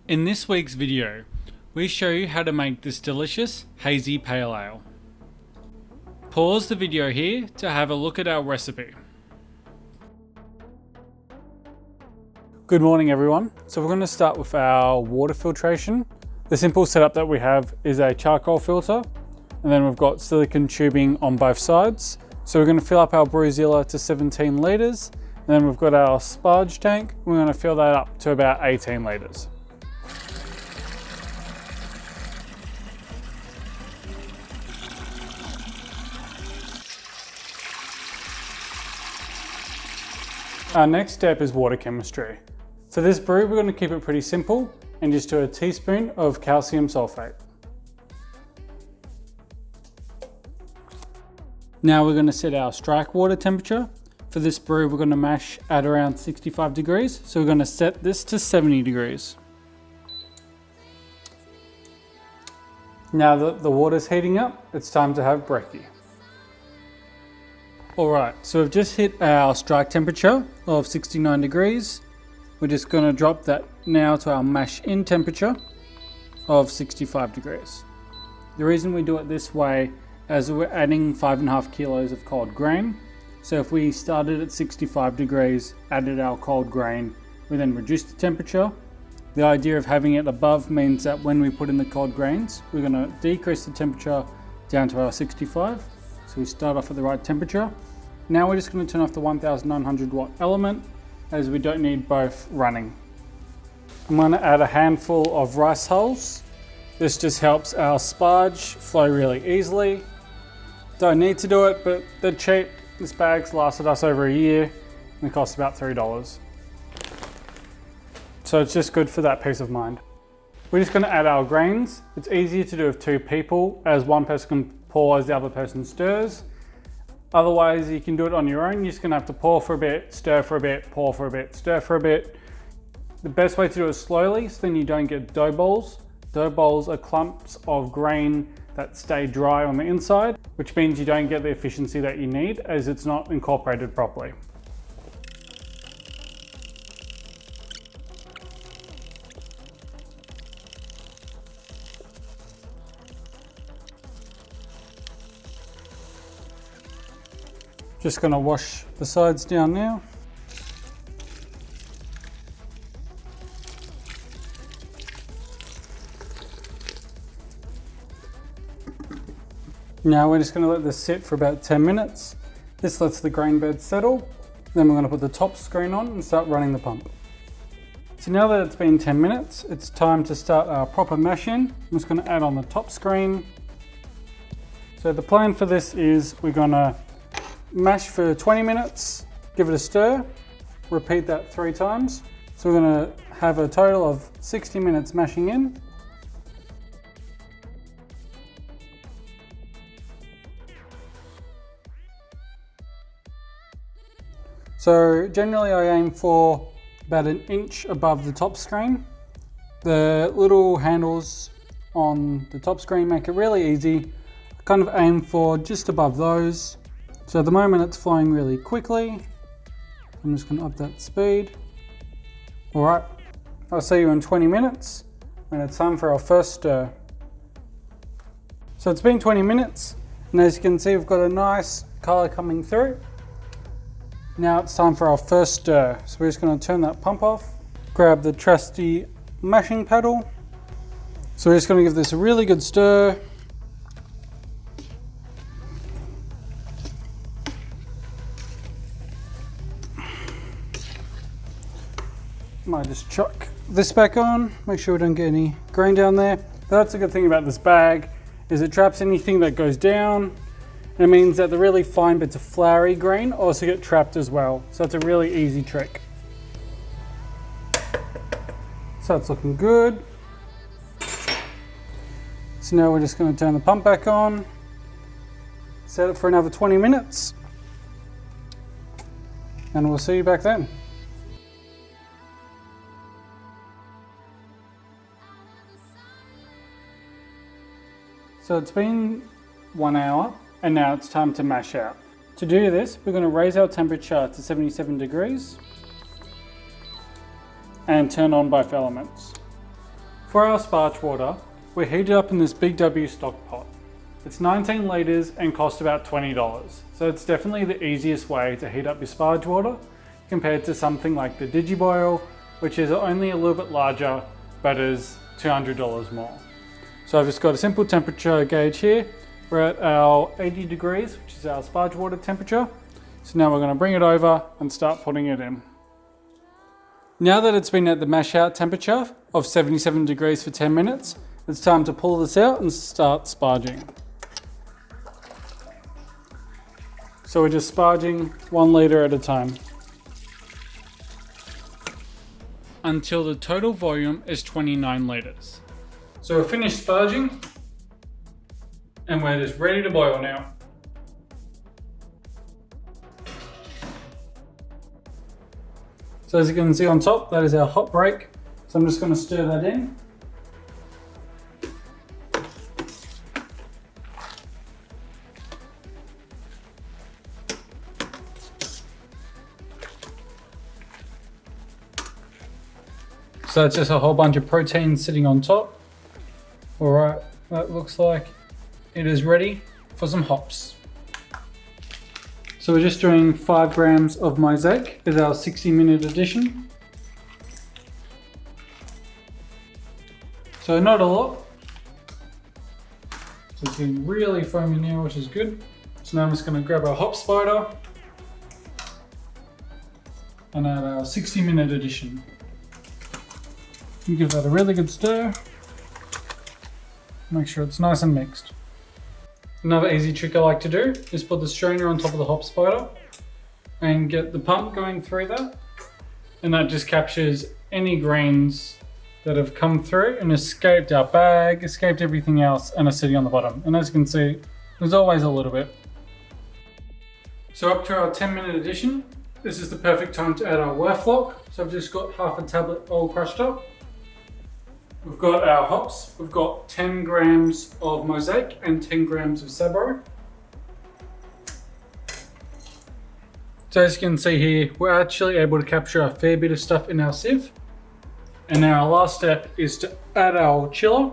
In this week's video, we show you how to make this delicious hazy pale ale. Pause the video here to have a look at our recipe. Good morning everyone. So we're going to start with our water filtration. The simple setup that we have is a charcoal filter, and then we've got silicone tubing on both sides. So we're going to fill up our Brewzilla to 17 litres, and then we've got our sparge tank. We're going to fill that up to about 18 litres. Our next step is water chemistry. For this brew, we're going to keep it pretty simple and just do a teaspoon of calcium sulfate. Now we're going to set our strike water temperature. For this brew, we're going to mash at around 65 degrees. So we're going to set this to 70 degrees. Now that the water's heating up, it's time to have brekkie. Alright, so we've just hit our strike temperature of 69 degrees. We're just going to drop that now to our mash in temperature of 65 degrees. The reason we do it this way is we're adding 5.5 kilos of cold grain. So if we started at 65 degrees, added our cold grain, we then reduce the temperature. The idea of having it above means that when we put in the cold grains, we're going to decrease the temperature down to our 65. So we start off at the right temperature. Now we're just going to turn off the 1900 watt element, as we don't need both running. I'm going to add a handful of rice hulls. This just helps our sparge flow really easily. Don't need to do it, but they're cheap. This bag's lasted us over a year and it costs about $3. So it's just good for that peace of mind. We're just going to add our grains. It's easier to do with two people, as one person can pour as the other person stirs. Otherwise, you can do it on your own. You're just going to have to pour for a bit, stir for a bit, pour for a bit, stir for a bit. The best way to do it slowly, so then you don't get dough balls. Dough balls are clumps of grain that stay dry on the inside, which means you don't get the efficiency that you need, as it's not incorporated properly. Just going to wash the sides down now. Now we're just going to let this sit for about 10 minutes. This lets the grain bed settle. Then we're going to put the top screen on and start running the pump. So now that it's been 10 minutes, it's time to start our proper mash in. I'm just going to add on the top screen. So the plan for this is we're going to mash for 20 minutes, give it a stir, repeat that 3 times. So we're going to have a total of 60 minutes mashing in. So generally I aim for about an inch above the top screen. The little handles on the top screen make it really easy. I kind of aim for just above those. So at the moment it's flowing really quickly. I'm just going to up that speed. Alright, I'll see you in 20 minutes when it's time for our first stir. So it's been 20 minutes, and as you can see we've got a nice colour coming through. Now it's time for our first stir. So we're just going to turn that pump off, grab the trusty mashing paddle. So we're just going to give this a really good stir. Might just chuck this back on, make sure we don't get any grain down there. But that's a good thing about this bag, is it traps anything that goes down. And it means that the really fine bits of floury grain also get trapped as well. So it's a really easy trick. So it's looking good. So now we're just going to turn the pump back on, set it for another 20 minutes, and we'll see you back then. So it's been 1 hour and now it's time to mash out. To do this, we're going to raise our temperature to 77 degrees and turn on both elements. For our sparge water, we heat it up in this Big W stock pot. It's 19 litres and costs about $20, so it's definitely the easiest way to heat up your sparge water compared to something like the Digiboil, which is only a little bit larger but is $200 more. So I've just got a simple temperature gauge here. We're at our 80 degrees, which is our sparge water temperature. So now we're going to bring it over and start putting it in. Now that it's been at the mash out temperature of 77 degrees for 10 minutes, it's time to pull this out and start sparging. So we're just sparging 1 litre at a time, until the total volume is 29 litres. So we're finished sparging and we're just ready to boil now. So as you can see on top, that is our hot break. So I'm just going to stir that in. So it's just a whole bunch of protein sitting on top. All right, that looks like it is ready for some hops. So we're just doing 5 grams of Mosaic as our 60-minute addition. So not a lot. So it's getting really foamy now, which is good. So now I'm just going to grab our hop spider and add our 60-minute addition. Give that a really good stir. Make sure it's nice and mixed. Another easy trick I like to do is put the strainer on top of the hop spider and get the pump going through that. And that just captures any grains that have come through and escaped our bag, escaped everything else, and are sitting on the bottom. And as you can see, there's always a little bit. So up to our 10-minute addition, this is the perfect time to add our Werflock. So I've just got half a tablet all crushed up. We've got our hops. We've got 10 grams of Mosaic and 10 grams of Sabro. So as you can see here, we're actually able to capture a fair bit of stuff in our sieve. And now our last step is to add our chiller.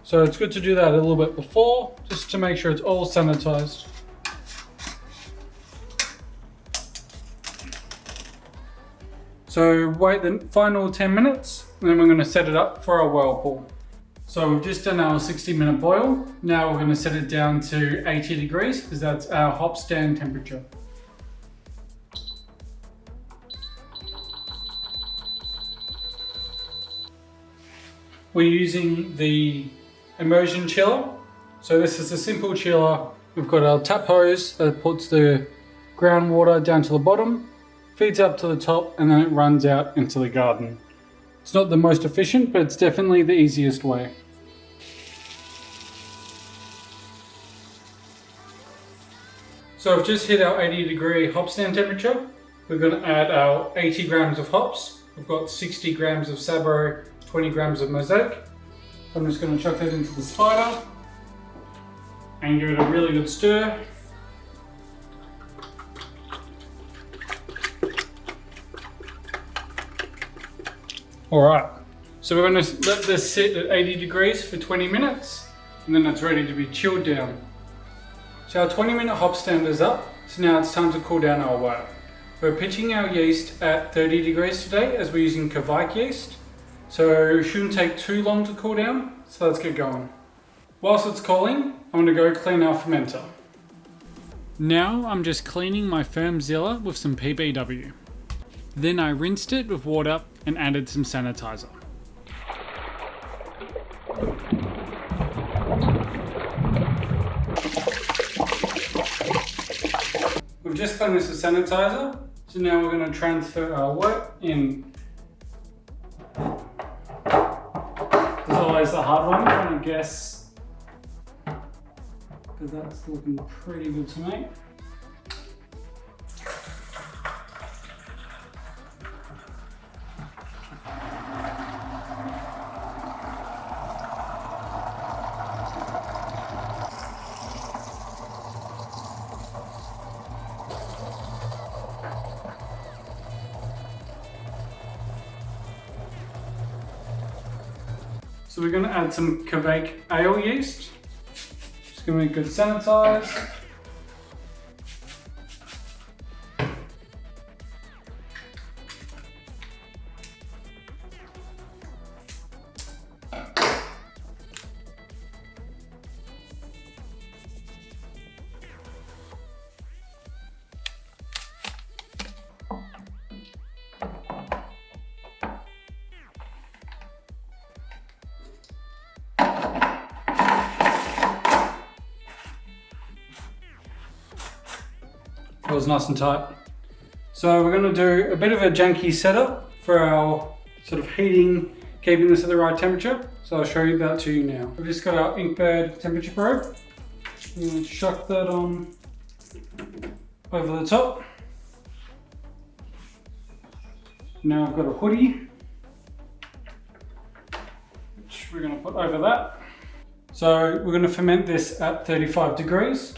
So it's good to do that a little bit before, just to make sure it's all sanitized. So wait the final 10 minutes, and then we're going to set it up for our whirlpool. So we've just done our 60-minute boil. Now we're going to set it down to 80 degrees because that's our hop stand temperature. We're using the immersion chiller. So this is a simple chiller. We've got our tap hose that puts the groundwater down to the bottom, feeds up to the top, and then it runs out into the garden. It's not the most efficient, but it's definitely the easiest way. So I've just hit our 80-degree hop stand temperature. We're going to add our 80 grams of hops. We've got 60 grams of Sabro, 20 grams of Mosaic. So I'm just going to chuck that into the spider and give it a really good stir. Alright, so we're going to let this sit at 80 degrees for 20 minutes and then it's ready to be chilled down. So our 20-minute hop stand is up, so now it's time to cool down our wort. We're pitching our yeast at 30 degrees today as we're using Kveik yeast, so it shouldn't take too long to cool down, so let's get going. Whilst it's cooling, I'm going to go clean our fermenter. Now I'm just cleaning my Fermzilla with some PBW. Then I rinsed it with water and added some sanitizer. We've just cleaned this with sanitizer, so now we're going to transfer our wort in. There's always the hard one, trying to guess, because that's looking pretty good to me. So we're going to add some Kveik ale yeast. Just going to be good sanitize. It was nice and tight. So we're going to do a bit of a janky setup for our sort of heating, keeping this at the right temperature. So I'll show you that to you now. We've just got our Inkbird temperature probe. I'm going to chuck that on over the top. Now I've got a hoodie, which we're going to put over that. So we're going to ferment this at 35 degrees.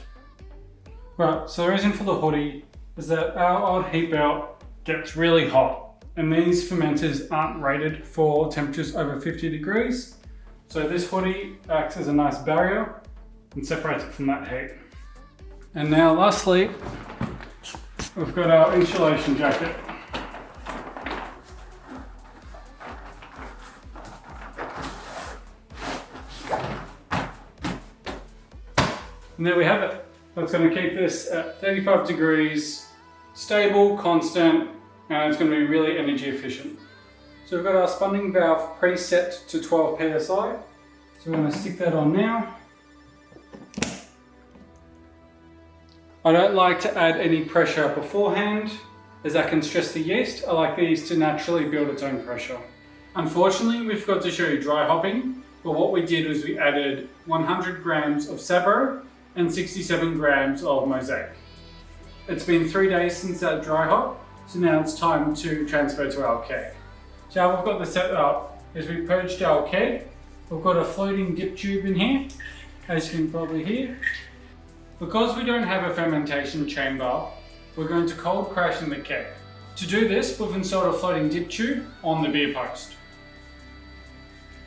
Right, so the reason for the hoodie is that our old heat belt gets really hot and these fermenters aren't rated for temperatures over 50 degrees. So this hoodie acts as a nice barrier and separates it from that heat. And now lastly, we've got our insulation jacket. And there we have it. That's going to keep this at 35 degrees, stable, constant, and it's going to be really energy efficient. So we've got our spunding valve preset to 12 psi. So we're going to stick that on now. I don't like to add any pressure beforehand, as that can stress the yeast. I like the yeast to naturally build its own pressure. Unfortunately, we forgot to show you dry hopping, but what we did was we added 100 grams of Sabro and 67 grams of Mosaic. It's been 3 days since that dry hop, so now it's time to transfer to our keg. So how we've got this set up is we purged our keg. We've got a floating dip tube in here, as you can probably hear. Because we don't have a fermentation chamber, we're going to cold crash in the keg. To do this, we've installed a floating dip tube on the beer post.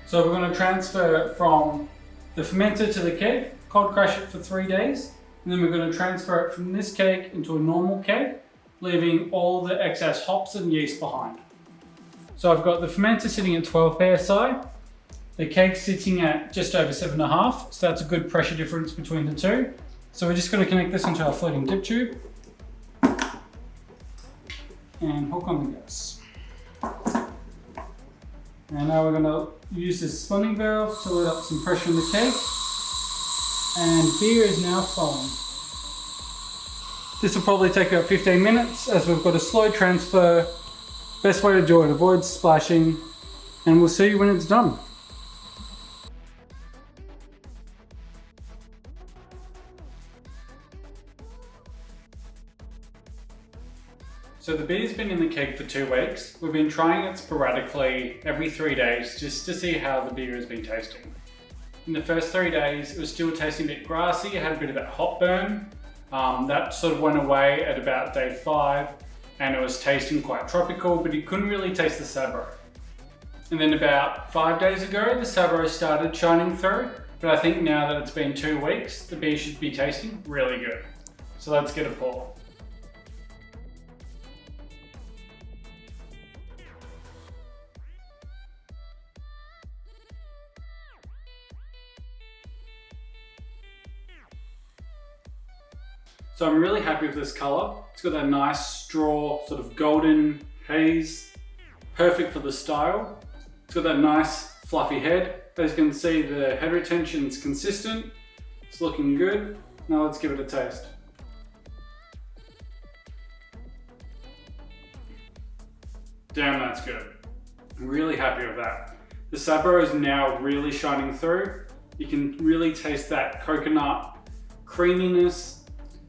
So we're going to transfer from the fermenter to the keg, cold crash it for 3 days, and then we're going to transfer it from this keg into a normal keg, leaving all the excess hops and yeast behind. So I've got the fermenter sitting at 12 psi, the keg sitting at just over 7.5, so that's a good pressure difference between the two. So we're just going to connect this into our floating dip tube and hook on the gas. And now we're going to use this spunding valve to let up some pressure in the keg. And beer is now flowing. This will probably take about 15 minutes as we've got a slow transfer. Best way to do it, avoid splashing, and we'll see you when it's done. So the beer's been in the keg for 2 weeks. We've been trying it sporadically every 3 days just to see how the beer has been tasting. In the first 3 days, it was still tasting a bit grassy. It had a bit of that hop burn. That sort of went away at about day 5, and it was tasting quite tropical, but you couldn't really taste the Sabro. And then about 5 days ago, the Sabro started shining through, but I think now that it's been 2 weeks, the beer should be tasting really good. So let's get a pour. So I'm really happy with this colour. It's got that nice straw, sort of golden haze, perfect for the style. It's got that nice fluffy head. As you can see, the head retention is consistent. It's looking good. Now let's give it a taste. Damn, that's good. I'm really happy with that. The Sabro is now really shining through. You can really taste that coconut creaminess.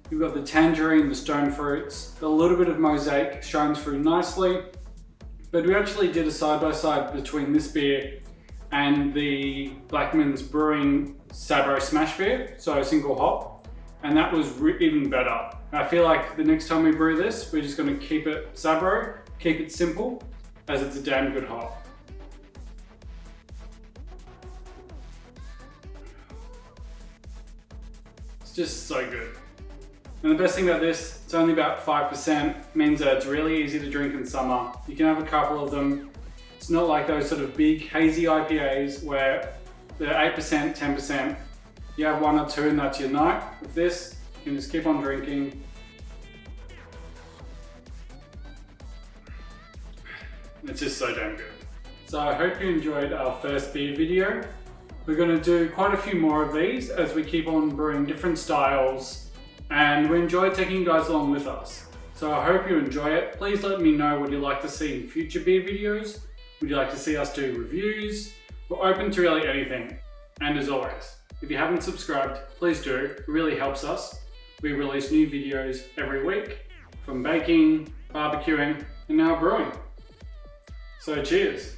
You've got the tangerine, the stone fruits, a little bit of Mosaic shines through nicely. But we actually did a side-by-side between this beer and the Blackman's Brewing Sabro Smash Beer, so a single hop, and that was even better. I feel like the next time we brew this, we're just going to keep it Sabro, keep it simple, as it's a damn good hop. just so good. And the best thing about this, it's only about 5%, means that it's really easy to drink in summer. You can have a couple of them. It's not like those sort of big hazy IPAs where they're 8%, 10%. You have one or two and that's your night. With this, you can just keep on drinking. It's just so damn good. So I hope you enjoyed our first beer video. We're going to do quite a few more of these as we keep on brewing different styles, and we enjoy taking you guys along with us. So I hope you enjoy it. Please let me know what you'd like to see in future beer videos. Would you like to see us do reviews? We're open to really anything. And as always, if you haven't subscribed, please do. It really helps us. We release new videos every week, from baking, barbecuing, and now brewing. So cheers.